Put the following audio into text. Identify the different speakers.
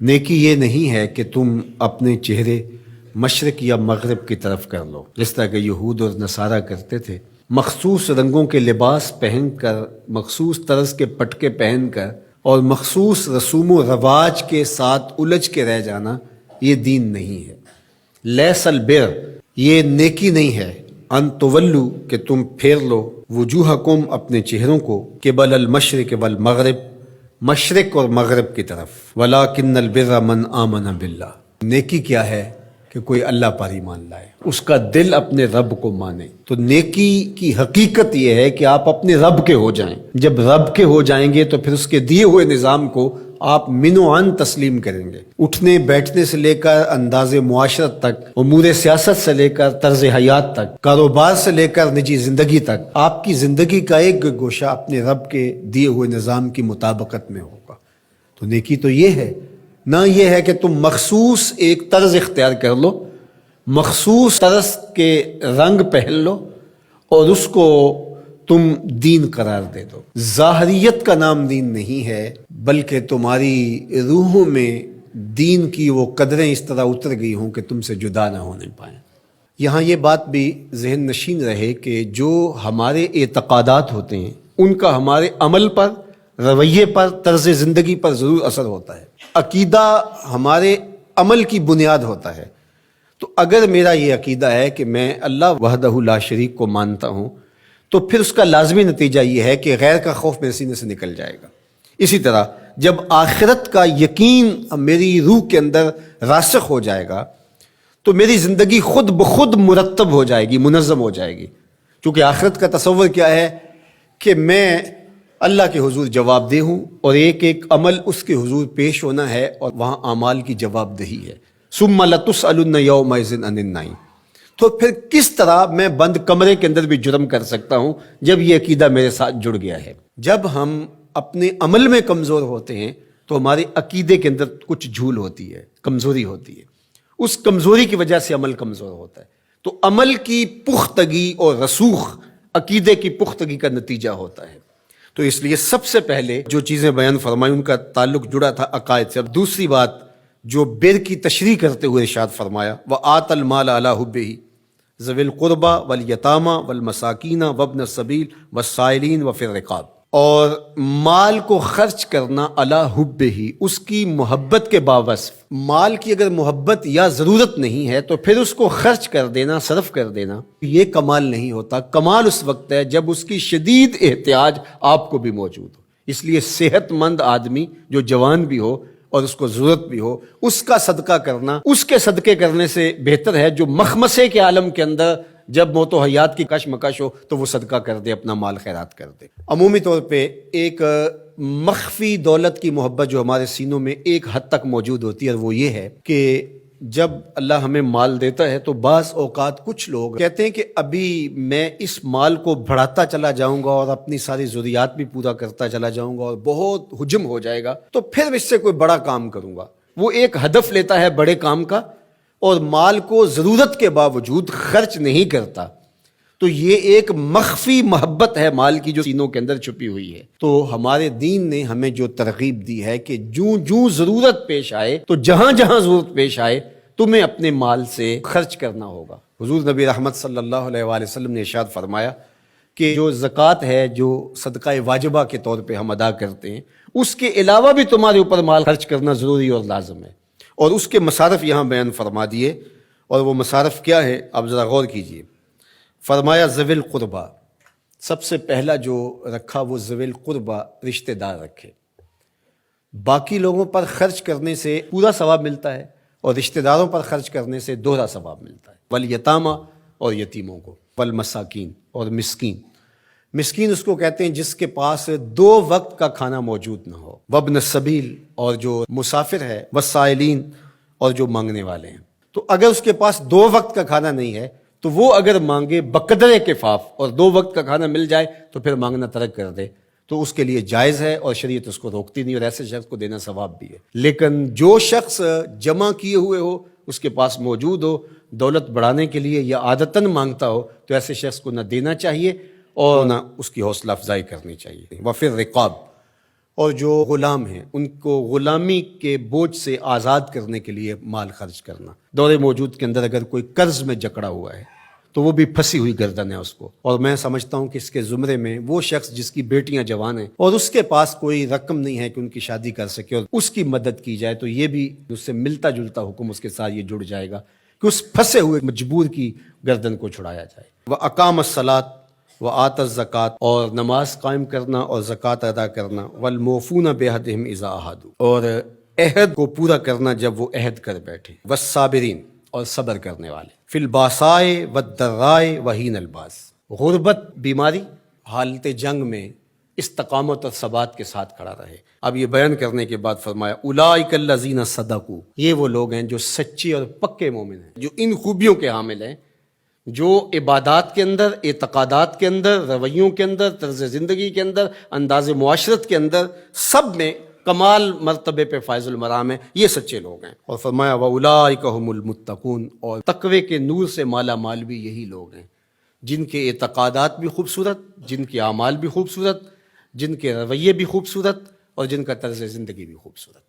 Speaker 1: نیکی یہ نہیں ہے کہ تم اپنے چہرے مشرق یا مغرب کی طرف کر لو، جس طرح کہ یہود اور نصارہ کرتے تھے۔ مخصوص رنگوں کے لباس پہن کر، مخصوص طرز کے پٹکے پہن کر اور مخصوص رسوم و رواج کے ساتھ الجھ کے رہ جانا، یہ دین نہیں ہے۔ لیس البر، یہ نیکی نہیں ہے، ان تولو، کہ تم پھیر لو، وجوہکم، اپنے چہروں کو، قبل المشرق والمغرب، مشرق اور مغرب کی طرف، ولکن البر من آمن باللہ، نیکی کیا ہے کہ کوئی اللہ پر ایمان لائے، اس کا دل اپنے رب کو مانے۔ تو نیکی کی حقیقت یہ ہے کہ آپ اپنے رب کے ہو جائیں۔ جب رب کے ہو جائیں گے تو پھر اس کے دیے ہوئے نظام کو آپ من و عن تسلیم کریں گے۔ اٹھنے بیٹھنے سے لے کر انداز معاشرت تک، امور سیاست سے لے کر طرز حیات تک، کاروبار سے لے کر نجی زندگی تک، آپ کی زندگی کا ایک گوشہ اپنے رب کے دیے ہوئے نظام کی مطابقت میں ہوگا۔ تو نیکی تو یہ ہے، نہ یہ ہے کہ تم مخصوص ایک طرز اختیار کر لو، مخصوص طرز کے رنگ پہن لو اور اس کو تم دین قرار دے دو۔ ظاہریت کا نام دین نہیں ہے، بلکہ تمہاری روحوں میں دین کی وہ قدریں اس طرح اتر گئی ہوں کہ تم سے جدا نہ ہونے پائیں۔ یہاں یہ بات بھی ذہن نشین رہے کہ جو ہمارے اعتقادات ہوتے ہیں ان کا ہمارے عمل پر، رویے پر، طرز زندگی پر ضرور اثر ہوتا ہے۔ عقیدہ ہمارے عمل کی بنیاد ہوتا ہے۔ تو اگر میرا یہ عقیدہ ہے کہ میں اللہ وحدہ لا شریک کو مانتا ہوں، تو پھر اس کا لازمی نتیجہ یہ ہے کہ غیر کا خوف میرے سینے سے نکل جائے گا۔ اسی طرح جب آخرت کا یقین میری روح کے اندر راسخ ہو جائے گا تو میری زندگی خود بخود مرتب ہو جائے گی، منظم ہو جائے گی۔ کیونکہ آخرت کا تصور کیا ہے کہ میں اللہ کے حضور جواب دہ ہوں اور ایک ایک عمل اس کے حضور پیش ہونا ہے اور وہاں اعمال کی جواب دہی ہے۔ ثم لتسألن یومئذ عن النعیم۔ تو پھر کس طرح میں بند کمرے کے اندر بھی جرم کر سکتا ہوں جب یہ عقیدہ میرے ساتھ جڑ گیا ہے؟ جب ہم اپنے عمل میں کمزور ہوتے ہیں تو ہمارے عقیدے کے اندر کچھ جھول ہوتی ہے، کمزوری ہوتی ہے، اس کمزوری کی وجہ سے عمل کمزور ہوتا ہے۔ تو عمل کی پختگی اور رسوخ عقیدے کی پختگی کا نتیجہ ہوتا ہے۔ تو اس لیے سب سے پہلے جو چیزیں بیان فرمائی ان کا تعلق جڑا تھا عقائد سے۔ اب دوسری بات جو بر کی تشریح کرتے ہوئے ارشاد فرمایا، وَآتَ الْمَالَ عَلَىٰ حُبِّهِ ذَوِي الْقُرْبَىٰ وَالْيَتَامَىٰ وَالْمَسَاكِينَ وَابْنَ السَّبِيلِ وَالسَّائِلِينَ وَفِي الرِّقَابِ، اور مال کو خرچ کرنا علی حبہ، اس کی محبت کے باوصف۔ مال کی اگر محبت یا ضرورت نہیں ہے تو پھر اس کو خرچ کر دینا، صرف کر دینا، یہ کمال نہیں ہوتا۔ کمال اس وقت ہے جب اس کی شدید احتیاج آپ کو بھی موجود ہو۔ اس لیے صحت مند آدمی جو جوان بھی ہو اور اس کو ضرورت بھی ہو، اس کا صدقہ کرنا، اس کے صدقے کرنے سے بہتر ہے جو مخمصے کے عالم کے اندر جب موت و حیات کی کشمکش ہو تو وہ صدقہ کر دے، اپنا مال خیرات کر دے۔ عمومی طور پہ ایک مخفی دولت کی محبت جو ہمارے سینوں میں ایک حد تک موجود ہوتی ہے، وہ یہ ہے کہ جب اللہ ہمیں مال دیتا ہے تو بعض اوقات کچھ لوگ کہتے ہیں کہ ابھی میں اس مال کو بڑھاتا چلا جاؤں گا اور اپنی ساری ضروریات بھی پورا کرتا چلا جاؤں گا اور بہت حجم ہو جائے گا تو پھر اس سے کوئی بڑا کام کروں گا۔ وہ ایک ہدف لیتا ہے بڑے کام کا اور مال کو ضرورت کے باوجود خرچ نہیں کرتا۔ تو یہ ایک مخفی محبت ہے مال کی جو سینوں کے اندر چھپی ہوئی ہے۔ تو ہمارے دین نے ہمیں جو ترغیب دی ہے کہ جوں ضرورت پیش آئے، تو جہاں جہاں ضرورت پیش آئے تمہیں اپنے مال سے خرچ کرنا ہوگا۔ حضور نبی رحمت صلی اللہ علیہ وآلہ وسلم نے ارشاد فرمایا کہ جو زکوٰۃ ہے، جو صدقہ واجبہ کے طور پہ ہم ادا کرتے ہیں، اس کے علاوہ بھی تمہارے اوپر مال خرچ کرنا ضروری اور لازم ہے۔ اور اس کے مصارف یہاں بیان فرما دیے، اور وہ مصارف کیا ہے آپ ذرا غور کیجئے۔ فرمایا ذوی القربیٰ، سب سے پہلا جو رکھا وہ ذوی القربیٰ، رشتہ دار رکھے۔ باقی لوگوں پر خرچ کرنے سے پورا ثواب ملتا ہے اور رشتہ داروں پر خرچ کرنے سے دوہرا ثواب ملتا ہے۔ والیتامہ، اور یتیموں کو، والمساکین، اور مسکین۔ مسکین اس کو کہتے ہیں جس کے پاس 2 وقت کا کھانا موجود نہ ہو۔ وابن السبیل، اور جو مسافر ہے، والسائلین، اور جو مانگنے والے ہیں۔ تو اگر اس کے پاس 2 وقت کا کھانا نہیں ہے تو وہ اگر مانگے بقدر کفاف اور 2 وقت کا کھانا مل جائے تو پھر مانگنا ترک کر دے تو اس کے لیے جائز ہے اور شریعت اس کو روکتی نہیں، اور ایسے شخص کو دینا ثواب بھی ہے۔ لیکن جو شخص جمع کیے ہوئے ہو، اس کے پاس موجود ہو، دولت بڑھانے کے لیے یا عادتاً مانگتا ہو، تو ایسے شخص کو نہ دینا چاہیے اور نہ اس کی حوصلہ افزائی کرنی چاہیے۔ وفی الرقاب، اور جو غلام ہیں ان کو غلامی کے بوجھ سے آزاد کرنے کے لیے مال خرچ کرنا. دور موجود کے اندر اگر کوئی قرض میں جکڑا ہوا ہے تو وہ بھی پھنسی ہوئی گردن ہے اس کو. اور میں سمجھتا ہوں کہ اس کے زمرے میں وہ شخص جس کی بیٹیاں جوان ہیں اور اس کے پاس کوئی رقم نہیں ہے کہ ان کی شادی کر سکے اور اس کی مدد کی جائے، تو یہ بھی اس سے ملتا جلتا حکم اس کے ساتھ یہ جڑ جائے گا کہ اس پھنسے ہوئے مجبور کی گردن کو چھڑایا جائے. وَأَقَامَ الصَّلَاةَ وَآتَ الزَّکَاةَ، اور نماز قائم کرنا اور زکوٰۃ ادا کرنا. وَالْمُوفُونَ بِعَہْدِهِمْ اِذَا عَاهَدُوا، اور عہد کو پورا کرنا جب وہ عہد کر بیٹھے. وَالصَّابِرِينَ، اور صبر کرنے والے. فی الباسائے والضرائے وحین الباس، غربت، بیماری، حالت جنگ میں استقامت اور ثبات کے ساتھ کھڑا رہے. اب یہ بیان کرنے کے بعد فرمایا اولئک الذین صدقوا، یہ وہ لوگ ہیں جو سچے اور پکے مومن ہیں، جو ان خوبیوں کے حامل ہیں، جو عبادات کے اندر، اعتقادات کے اندر، رویوں کے اندر، طرز زندگی کے اندر، انداز معاشرت کے اندر، سب میں کمال مرتبے پہ فائز المرام ہیں. یہ سچے لوگ ہیں. اور فرمایا وَأُولَٰئِکَ هُمُ الْمُتَّقُونَ، اور تقوی کے نور سے مالا مال بھی یہی لوگ ہیں جن کے اعتقادات بھی خوبصورت، جن کے اعمال بھی خوبصورت، جن کے رویے بھی خوبصورت، اور جن کا طرز زندگی بھی خوبصورت.